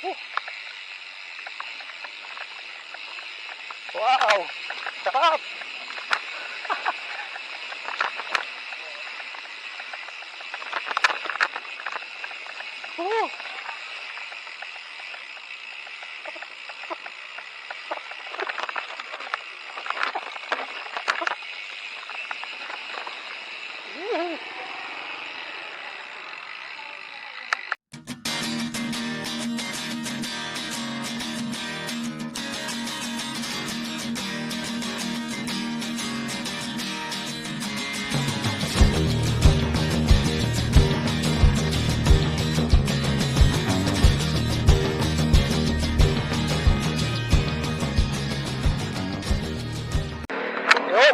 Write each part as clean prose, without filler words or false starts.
Wow! Sarap!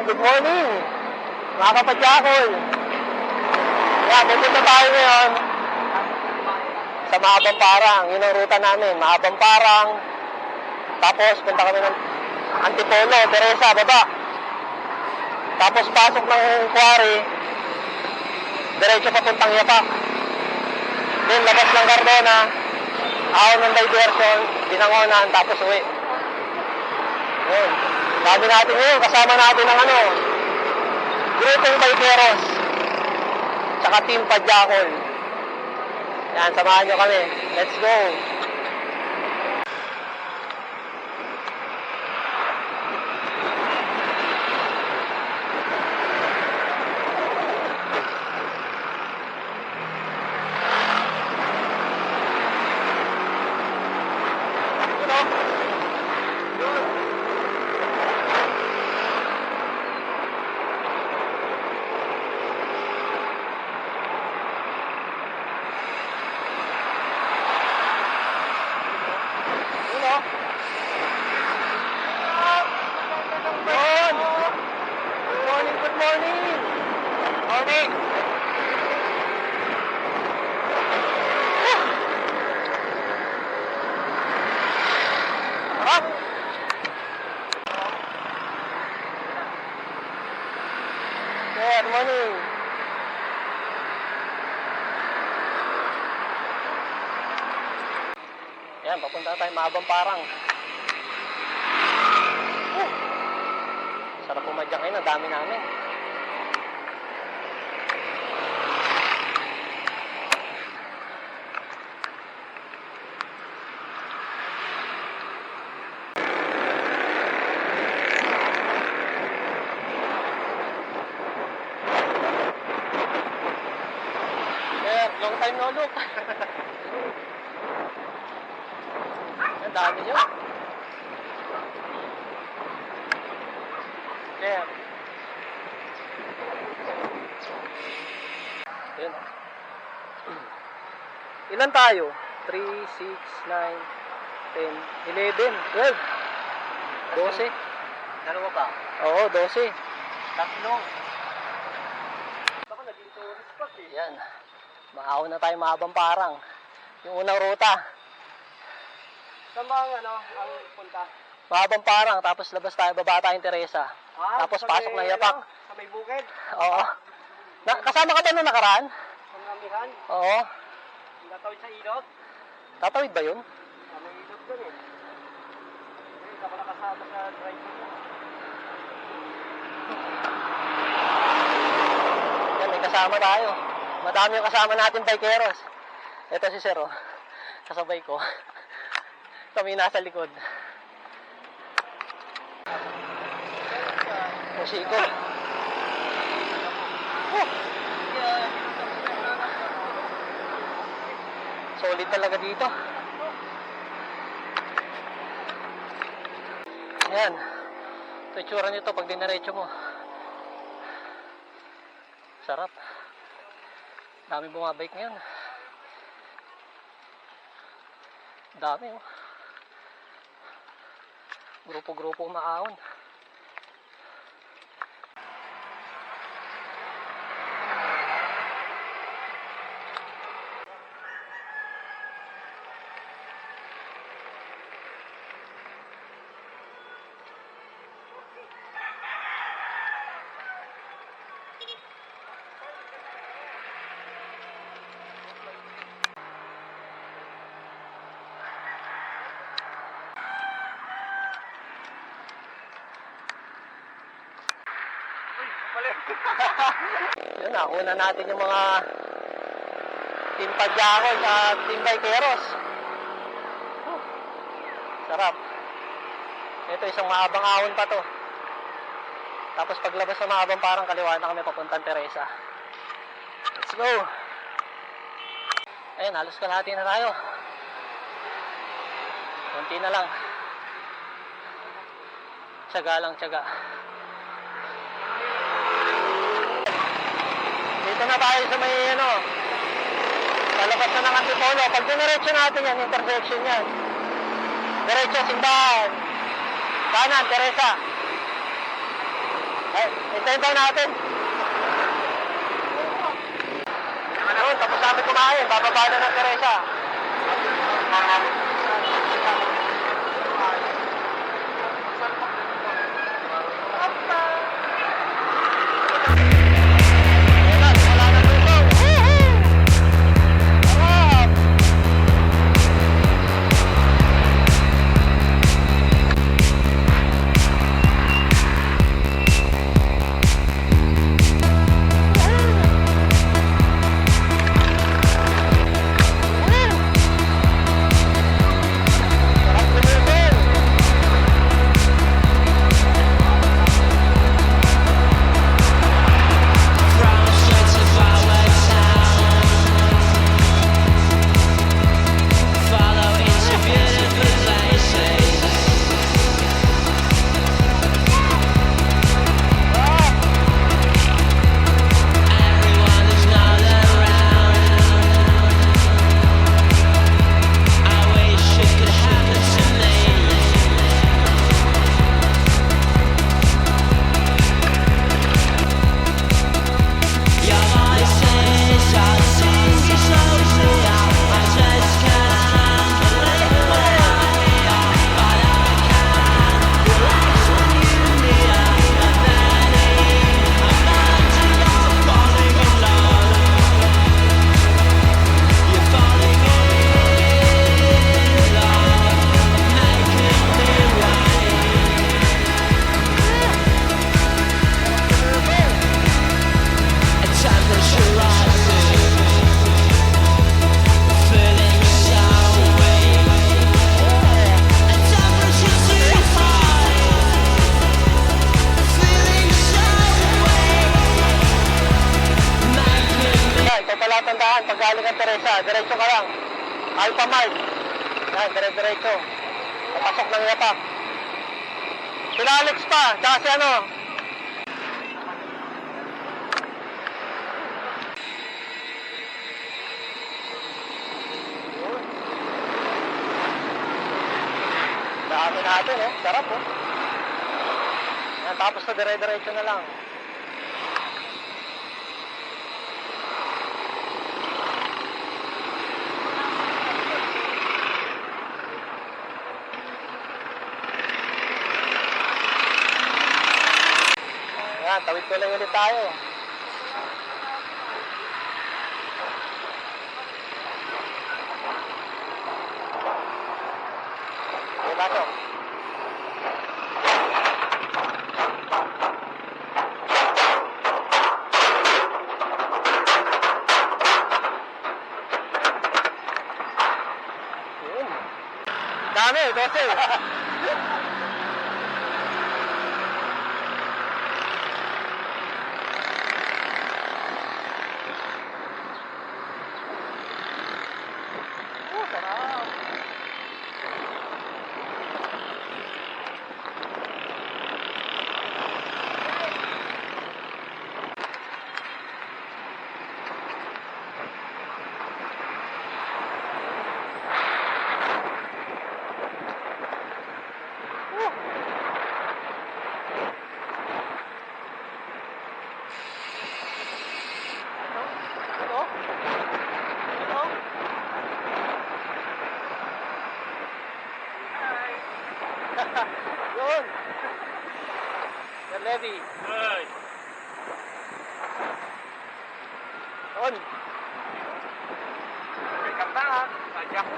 Good morning, mga kapadyakol. Yan, pupunta tayo ngayon sa Mahabang Parang. Yun ang ruta namin, Mahabang Parang. Tapos punta kami ng Antipolo, Teresa, baba. Tapos pasok ng quarry, diretso papuntang Yapak. Then labas ng Cardona, ahon ng diversion, Binangonan, tapos uwi. Yun. Sabi natin ngayon, kasama natin ang grupong Bikeros, tsaka Team Padyakol. Yan, samahan nyo kami. Let's go! Good morning. Yan, papunta tayo Mahabang Parang. Sarap pumadyak ngayon, ang dami namin. Long time no look. Ang dami nyo. Yeah. Yun. Ilan tayo? 3, 6, 9, 10, 11, 12, 12. Dalawa pa? Oo, 12. Tatlo. Baka naging tourist spot eh. Yan. Maahon na tayo Mahabang Parang. Yung unang ruta. Saan ba ang punta? Mahabang Parang, tapos labas tayo, baba tayong Teresa. Tapos pasok ng Yapak. Sa may bukid? Oo. Kasama ka ba nung nakaraan? Pangamihan? Oo. Tatawid sa ilog? Tatawid ba yun? May ilog dun eh. Hindi ako nakasama sa driver mo. Yan, may kasama tayo. Madami yung kasama natin Bikeros. Ito si Sir, kasabay ko. Kami nasa likod. Musiko. Solid talaga dito. Yan. Ito itsura nito pag dinaretso mo. Sarap. Dami bumabike ngayon. Dami Grupo-grupo umaahon. Yun na, una natin yung mga Team Padyakoy at Team Bikeros. Sarap. Ito isang mahabang ahon pa to. Tapos paglabas ng mahabang parang kaliwa na kami papuntang Teresa. Let's go! Ayun, halos kalahati na tayo. Kunti na lang. Tiyaga lang, tiyaga. Dito na tayo sa may palabas na ng Antipolo. Pag diniretso natin yan, intersection yan. Diretso, simbahan. Kanan, Teresa. Ay, hintayin natin. Ayun, tapos namin kumain. Bababa na ng Teresa. Tandaan, pag galing ang Teresa, diretso ka lang. Alpha Mart. Yan, diretso. Papasok ng yapak. Sila Alex pa, tsaka si Dami natin sarap Yan, tapos na diretso na lang. Tawid ko lang ulit tayo. Okay, pasok. Dami, 12. Yun. Sir Levy. Ay. On. Pick up na ha. Sadya ko.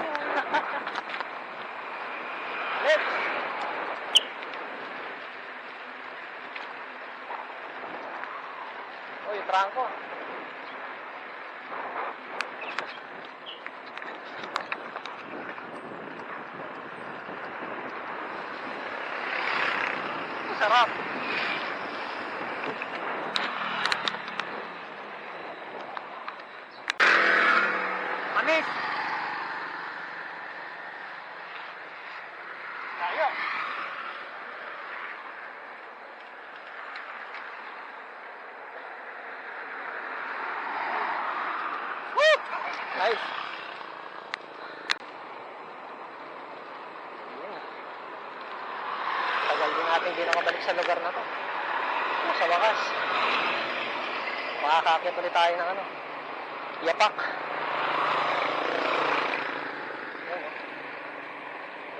Left. Franco. Sarap. Manis. Tayo. Woo! Nice. Tagal din natin hindi nakabalik sa lugar na to. Kung sa wakas, makakakit ulit tayo ng ano, yapak. Yan o.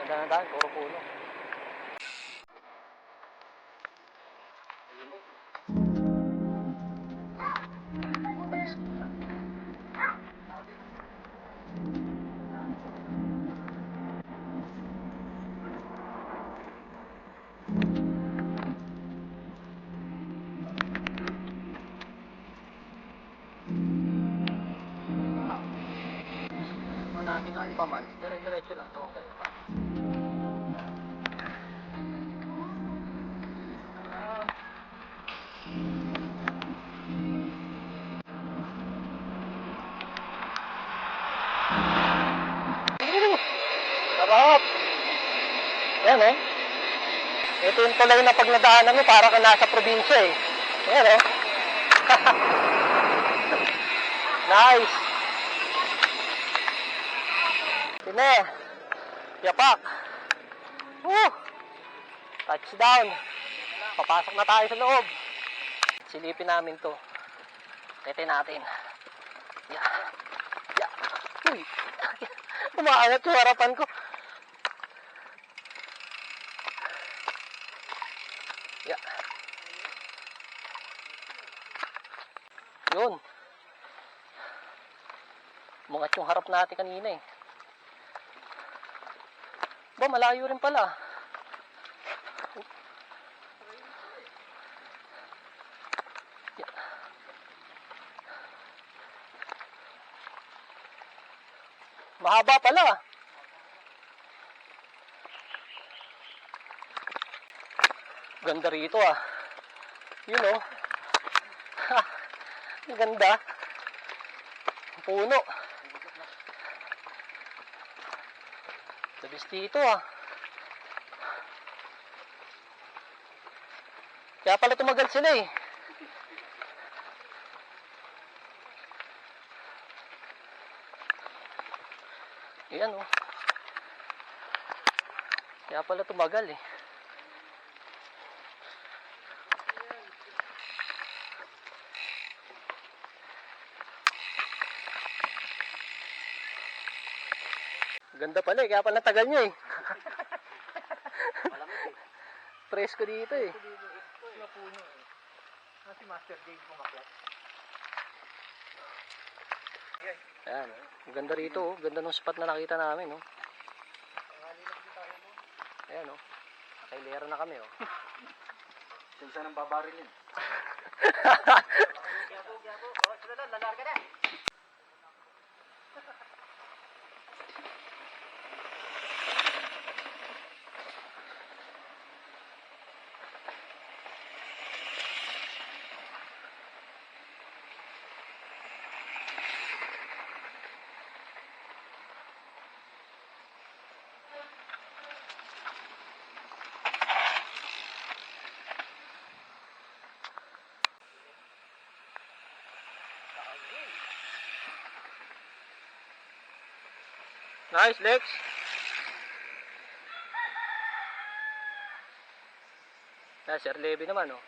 Ganda na daan, puro puno. Natin ang ipaman, dire-diretso lang to. Sarap! Yan eh. Ito yung tulay na pag nadaanan mo, para ka nasa probinsya eh. Yan eh. Nice! Sine! Yapak! Woo! Touchdown! Papasok na tayo sa loob. Silipin namin to. Tete natin. Yeah. Yeah. Uy! Umaangat yung harapan ko. Yeah. Yun. Umangat yung harap natin kanina eh. Ba, malayo rin pala. Yeah. Mahaba pala. Ganda rito ah. Yun oh. Ang ganda. Puno. Labis dito ah. Kaya pala tumagal sila eh. Ayan oh. Kaya pala tumagal eh. Ganda pala eh, kaya pala tagal nyo eh. Presko dito eh. Si Master Dave pumakyat. Ayan, ang ganda rito oh. Ganda ng spot na nakita namin oh. Ayan oh. Nakailera na kami oh. Siyempre nang babaril yun. Gyabo. Oh, sila lang, lalarga na. Nice, Lex. Sir Levy naman oh.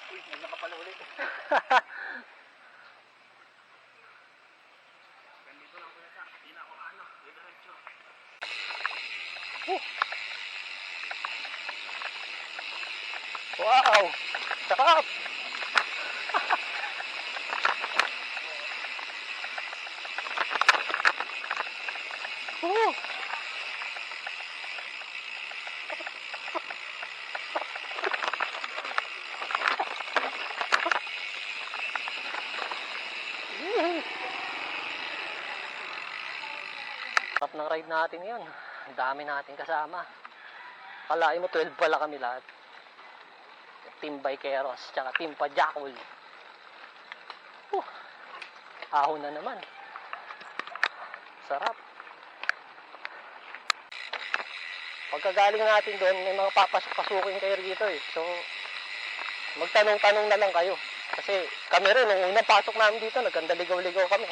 Uy, nandiyan ka pala ulit. Ganito lang kuya sa, hindi na ako ano, diretso. Wow! Sarap! Woo! Sarap ng ride natin yun. Ang dami natin kasama. Kalain mo 12 pala kami lahat. Team Bikeros, tsaka Team Pajakul. Ahon na naman. Sarap. Pagkagaling natin doon, may mga papasok-pasukin kayo rito eh. So, magtanong-tanong na lang kayo. Kasi kami rin, nung unang pasok namin dito, nagkandaligaw-ligaw kami.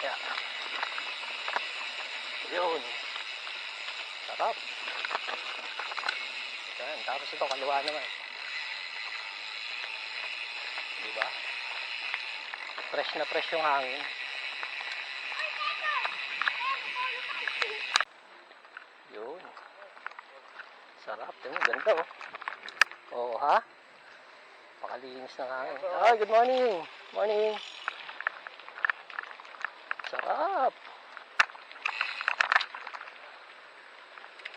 Yeah. Yun. Sarap. Yan, tapos ito, kaliwa naman. Diba? Fresh na fresh yung hangin. Yun. Sarap. Yun, ganda oh. Oo ha? Pakalinis ng hangin. Ay, good morning. Morning. Sarap.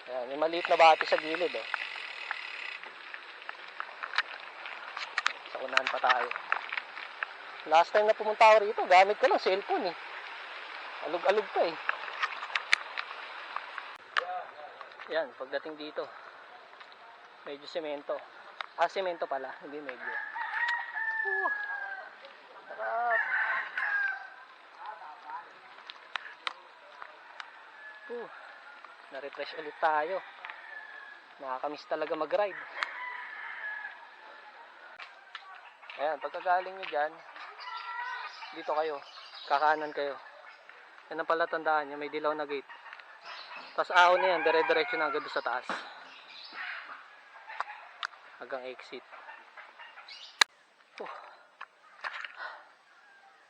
Yan, may maliit na bati sa gilid oh. Sa unahan pa tayo. Last time na pumunta ako rito, gamit ko lang cellphone eh. Alog-alog pa eh. Yan, pagdating dito, medyo semento. Ah, semento pala, hindi medyo. Sarap. Na-refresh ulit tayo. Nakakamiss talaga mag-ride. Ayan, pagkagaling nyo dyan, dito kayo, kakanan kayo. Yan ang pala tandaan nyo, may dilaw na gate. Tapos ahon na yan, dire-diretso na agad sa taas. Hanggang exit.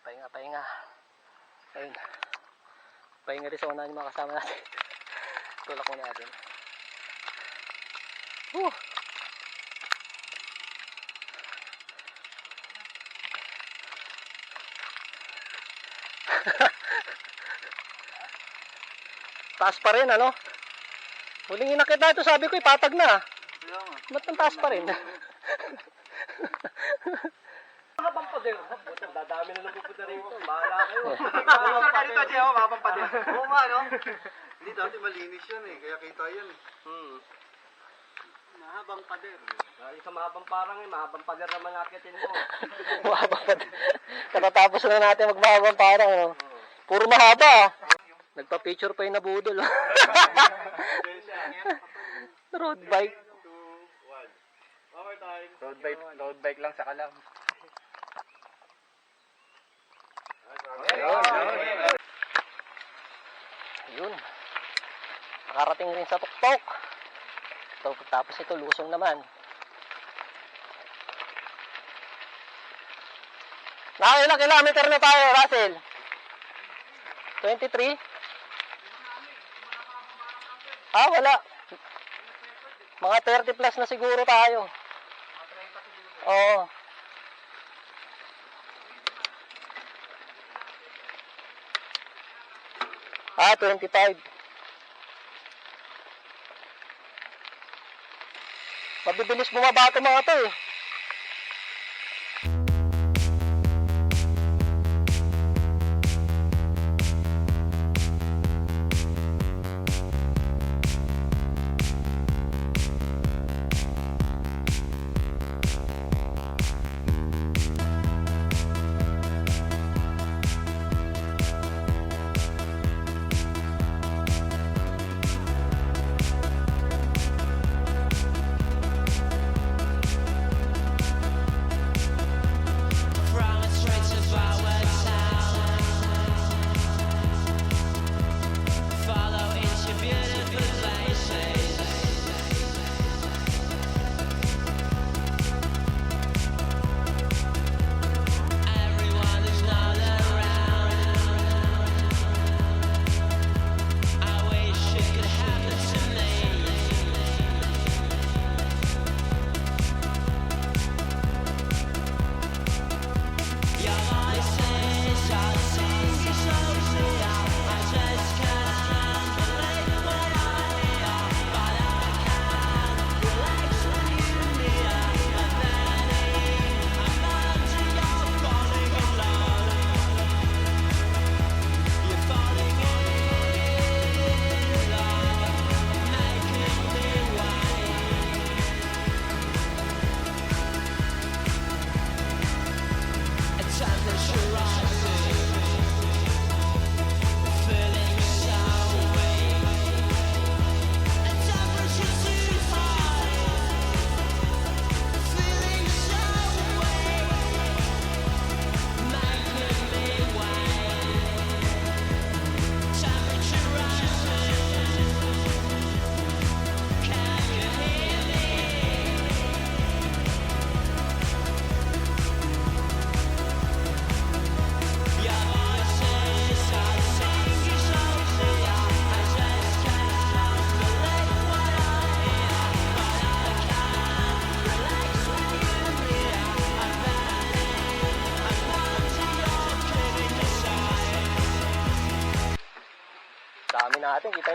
Pahinga, pahinga. Ayun. Pahinga rin sa unahan yung mga kasama natin. Tulak mo natin. Taas pa rin, ano? Huling inakit na ito, sabi ko, ipatag na. Ba't nang taas pa rin? Mabang pader. Dadami na lang pupunta rito. Bahala kayo. Mabang pader. Dito, Jeo, mabang pader. Oo nga, no? Hindi, dati malinis yan eh. Kaya kita yan eh. Mahabang pader. Dahil sa mahabang parang eh, mahabang pader naman nakitin mo. Mahabang pa. Katatapos na natin magmahabang parang, no? Puro mahaba, ah. Nagpa-picture pa yung nabudol. Road bike. 2, 1. Overtime. Road bike lang sa kalam. Yun. Nakarating rin sa tuktok. So, tapos ito, lusong naman. Nakailang kilometer na tayo, Russell? 23? Ah, wala. Mga 30 plus na siguro tayo. Oo. Ah, 25. Mabibilis bumaba ito mga to eh.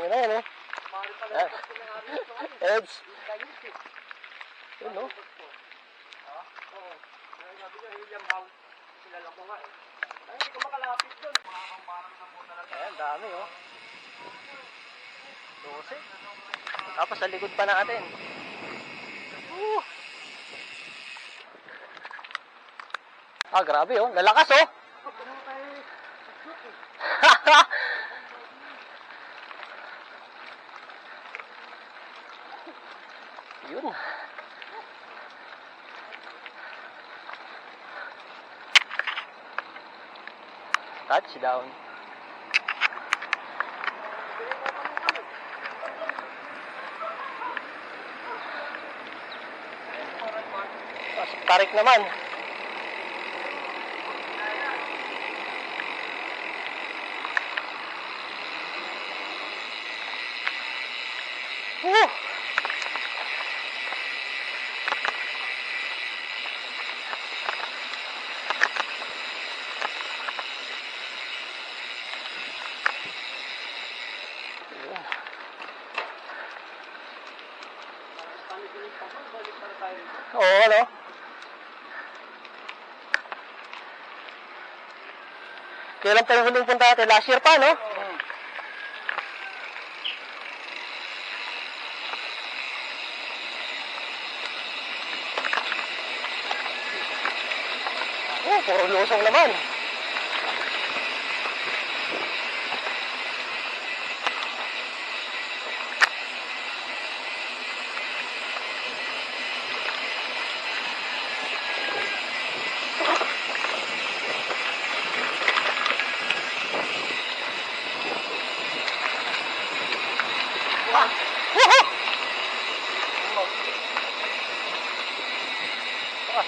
Ayun na yan eh. Ah. Edge. Yun no? Ayan, dami oh. 12. Tapos sa likod pa natin. Ah, grabe oh. Lalakas oh. Yun. Touchdown. Tarik naman. Woo! Oo, ano? Kailan pa yung huling punta natin? Last year pa, no? Oh, puro lusong naman.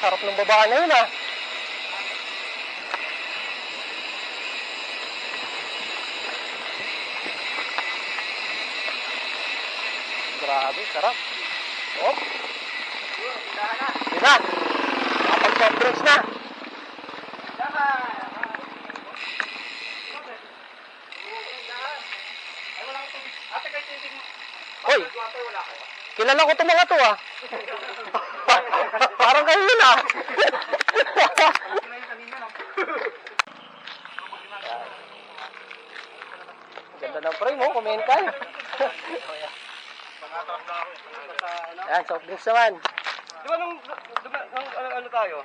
Sarap ng baba na yun ah. Grabe, sarap. Oh. Yun na. Nakapag-soft drinks na. Hoy, kilala ko itong mga to ah. Parang kayo yun ah. Ganda ng frame oh, kumain kayo. Yan, soft drinks naman. Di ba nung ano tayo?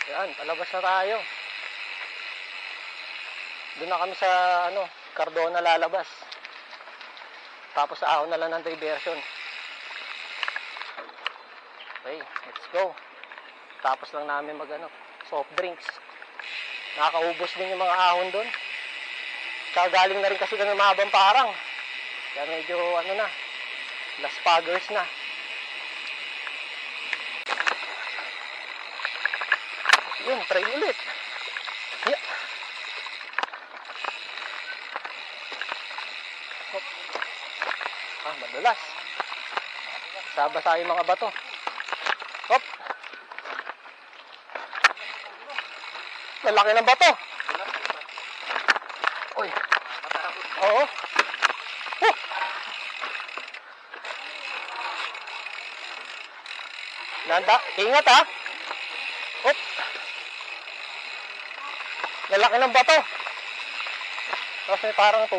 Yan, palabas na tayo. Doon na kami sa Cardona lalabas. Tapos ahon na lang ng diversion. Okay, let's go. Tapos lang namin soft drinks. Nakakaubos din yung mga ahon doon. Galing na rin kasi ng mahabang parang. Kaya medyo last paggers na. Yun, try ulit. Yeah. Ah, madulas. Saba tayo mga bato. Hop. Lalaki ng bato. Uy. Oo. Nanda, ingat ha. Hop. Lalaki ng bato. Tapos may parang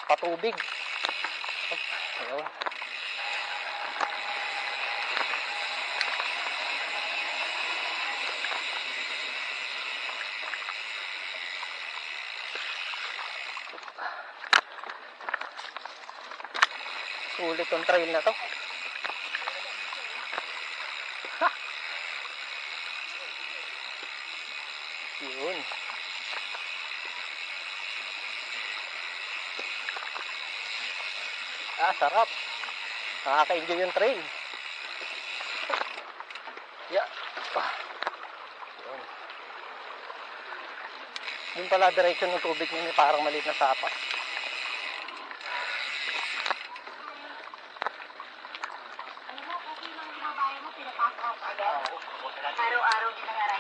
patubig. Hop. Ayun. Sulit yung trail na to. Ha! Yun. Ah, sarap. Nakaka-enjoy yung trail. Yeah. Yun. Yun pala direction ng tubig niya, parang maliit na sapa. Araw-araw din nangyari.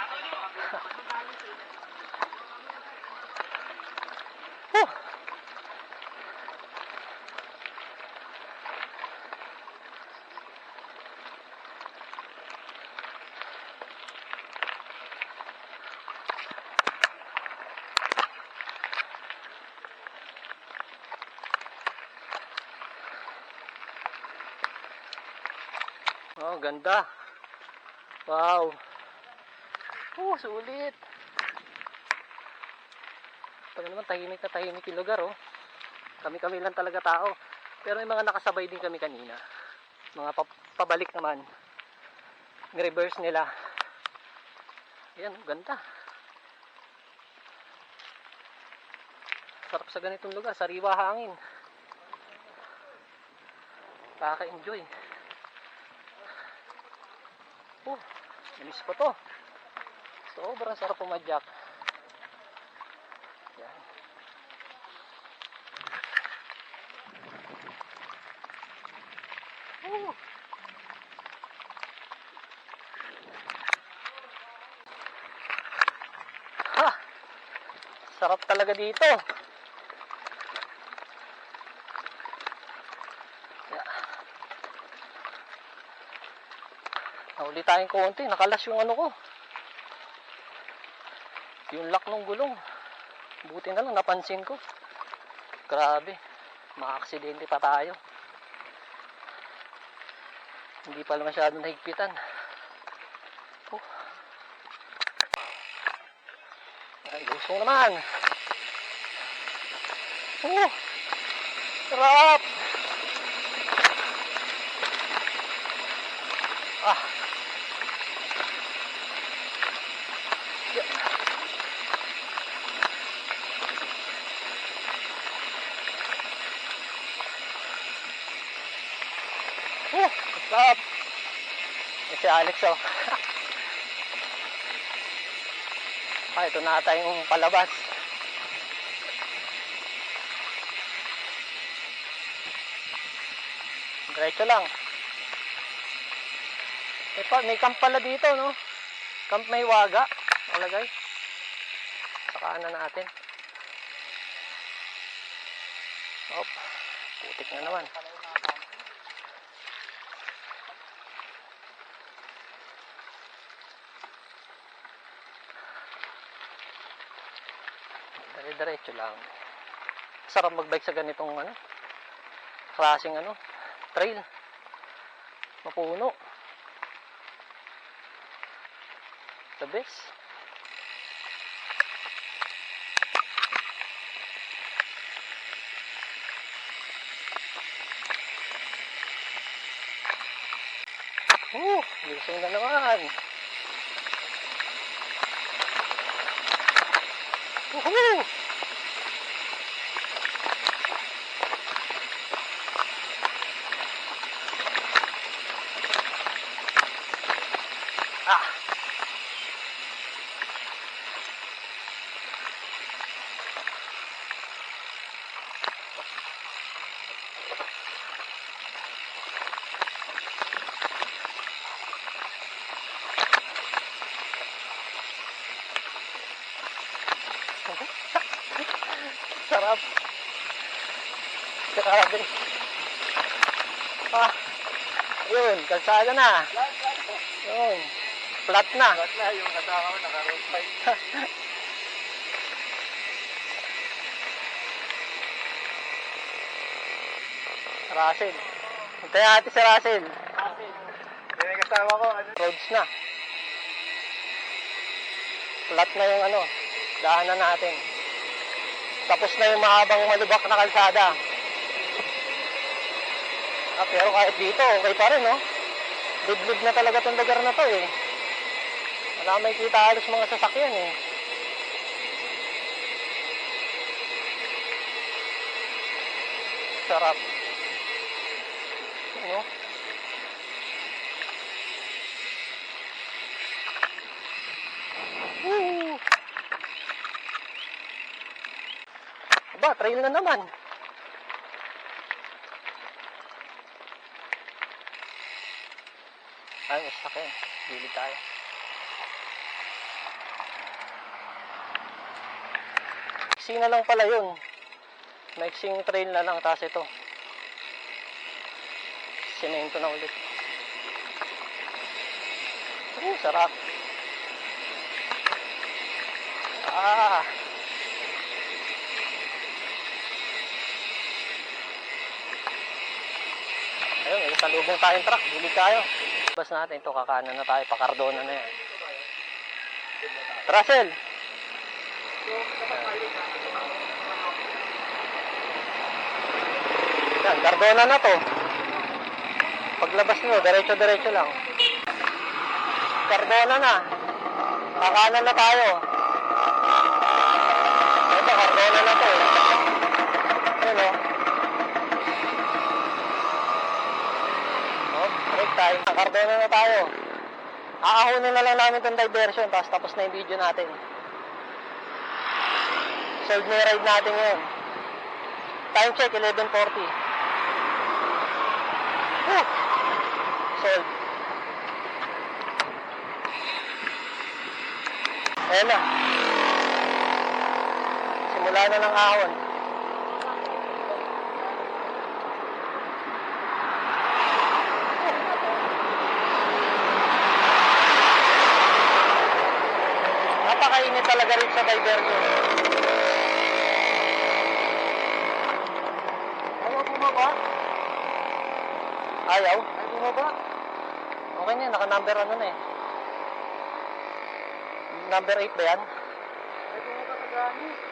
Oh, ganda. Wow. Oh, sulit. Pag naman tahimik na tahimik yung lugar, oh. Kami-kami lang talaga tao. Pero may mga nakasabay din kami kanina. Mga pabalik naman. Ni-reverse nila. Ayan, ganda. Sarap sa ganitong lugar, sariwa hangin. Nakaka-enjoy. Oh, miss pa to. Sobrang sarap pumadyak. Yan. Oh. Ha! Sarap talaga dito. Nahuli tayong konti, nakalas yung ano ko. Yung lock ng gulong. Buti na lang napansin ko. Grabe, maka-aksidente pa tayo. Hindi pala masyadong nahigpitan. Oh. Ay, gusto naman. Oh, sarap. Ah. Sarap. Si Alex, oh. Ito na tayong palabas. Diretso lang. May camp pala dito, no? Camp may waga. Alagay. Sa kanan natin. Op. Putik na naman. Diretso lang. Sarap magbike sa ganitong ano, klaseng ano, trail. Mapuno. The best. Lusong na naman. Woohoo! Ah. Sarap. Grabe. Ah. Yun, kalsada na. Yun. Flat na. Flat na, yung kasama ko naka-road bike. Russell. Hintay natin si Russell. Yung kasama ko, ano? Roads na. Flat na yung ano, daanan natin. Tapos na yung mahabang malubak na kalsada. Pero kahit dito, okay pa rin, no? Liblib na talaga itong lugar na to, eh. Wala may kita halos mga sasakyan, eh. Sarap. Ano? Woo! Aba, trail na naman. Ay, mas sakyan. Gilid tayo. Maiksing na lang pala yun. Maiksing trail na lang. Tapos ito. Semento na ulit. Sarap. Ah. Ayun, may salubong tayong truck. Gilid tayo. Paglabas natin, ito kakanan na tayo, pakardona na yan. Russell! Yan, Cardona na to. Paglabas nyo, diretso-diretso lang. Cardona na. Kakanan na tayo. Ito, Cardona na to eh. Yan o. Break time. Cardona na tayo. Aahunin na lang namin itong diversion, tapos na yung video natin. Sold na yung ride natin ngayon. Time check, 11:40. Sold. Ayan na. Simula na ng ahon. Napakainit talaga rin sa diversion. Ayaw bumaba? Ayaw? Ayaw bumaba? Okay na yan, naka-number ano na eh. Number 8 ba yan? Ay, bumaba ka gani.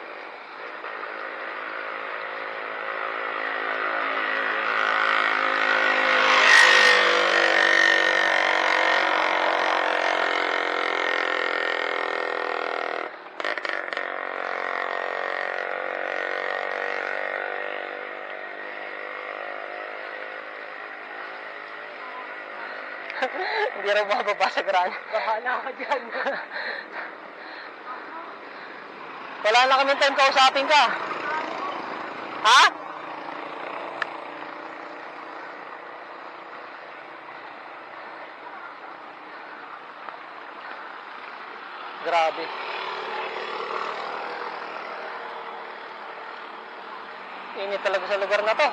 Hindi raw mababa sa grano. Bahala ka dyan. Wala na kami time kausapin ka. Ha? Grabe. Init talaga sa lugar na to.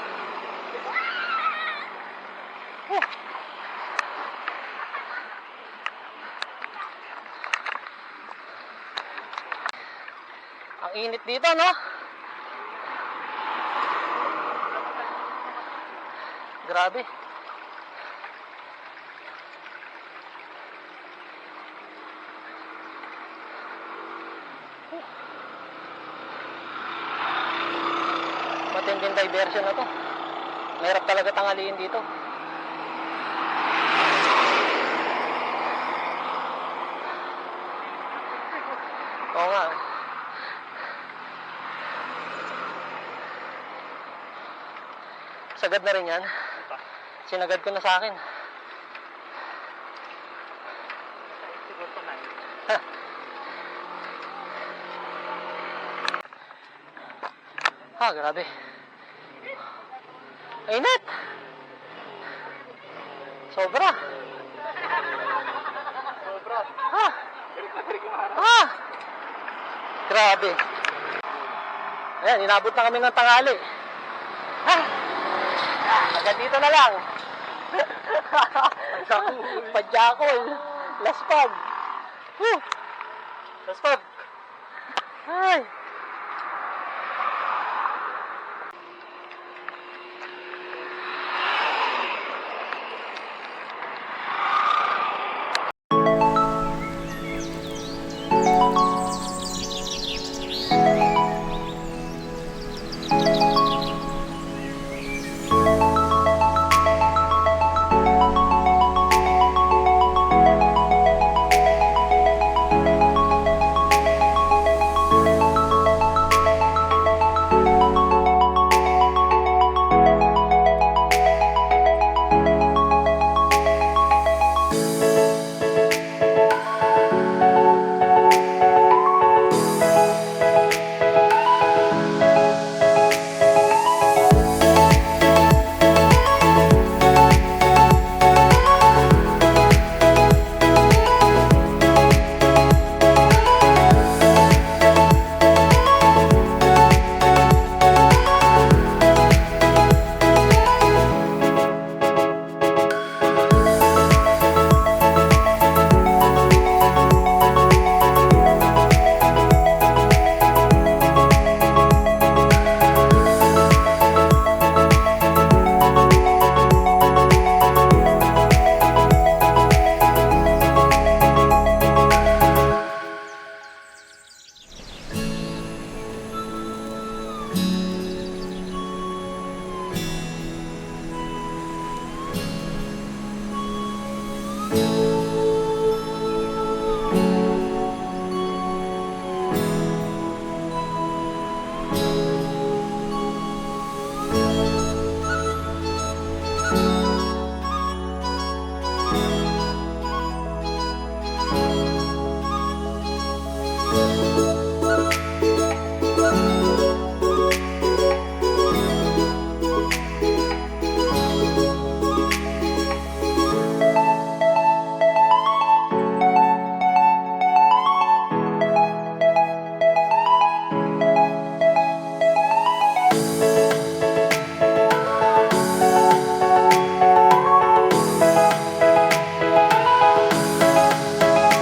Ang init dito, no? Grabe. Matinding diversion na to. Mahirap talaga tangaliin dito. Oo nga. Sagad na rin yan. Sinagad ko na sa akin. Ha, grabe. Init! Sobra. Sobra. Ha? Ha? Grabe. Ayan, inabot na kami ng tanghali. Ha? Hanggang dito na lang. Padjakol. Laspag. Laspag. Ay. Thank